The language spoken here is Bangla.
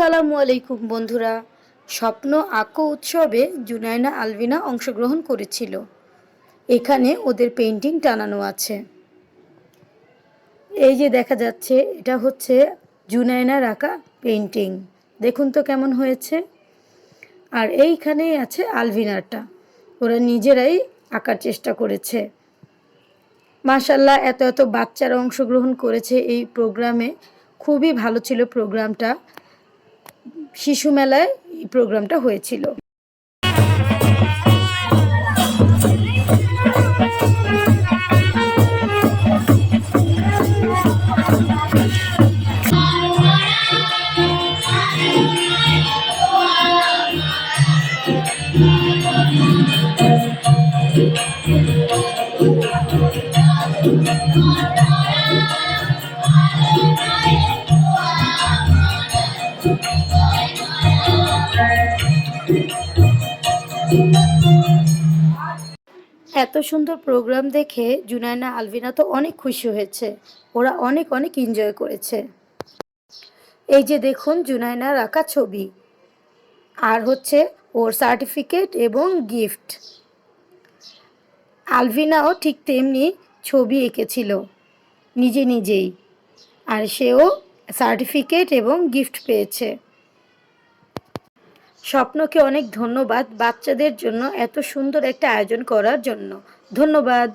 আসসালামু আলাইকুম বন্ধুরা। স্বপ্ন আঁকো উৎসবে জুনায়না আলভিনা অংশগ্রহণ করেছিল। এখানে ওদের পেন্টিং টানানো আছে। এই যে দেখা যাচ্ছে, এটা হচ্ছে জুনায়নার আঁকা পেন্টিং। দেখুন তো কেমন হয়েছে। আর এইখানেই আছে আলভিনারটা। ওরা নিজেরাই আঁকার চেষ্টা করেছে। মাশাআল্লাহ, এত এত বাচ্চারা অংশগ্রহণ করেছে এই প্রোগ্রামে। খুবই ভালো ছিল প্রোগ্রামটা। শিশু মেলায় এই প্রোগ্রামটা হয়েছিল। এত সুন্দর প্রোগ্রাম দেখে জুনায়না আলভিনা তো অনেক খুশি হয়েছে। ওরা অনেক অনেক এনজয় করেছে। এই যে দেখুন জুনায়নার আঁকা ছবি, আর হচ্ছে ওর সার্টিফিকেট এবং গিফট। আলভিনাও ঠিক তেমনি ছবি এঁকেছিল নিজে নিজেই, আর সেও সার্টিফিকেট এবং গিফট পেয়েছে। স্বপ্নকে অনেক ধন্যবাদ বাচ্চাদের জন্য এত সুন্দর একটা আয়োজন করার জন্য। ধন্যবাদ।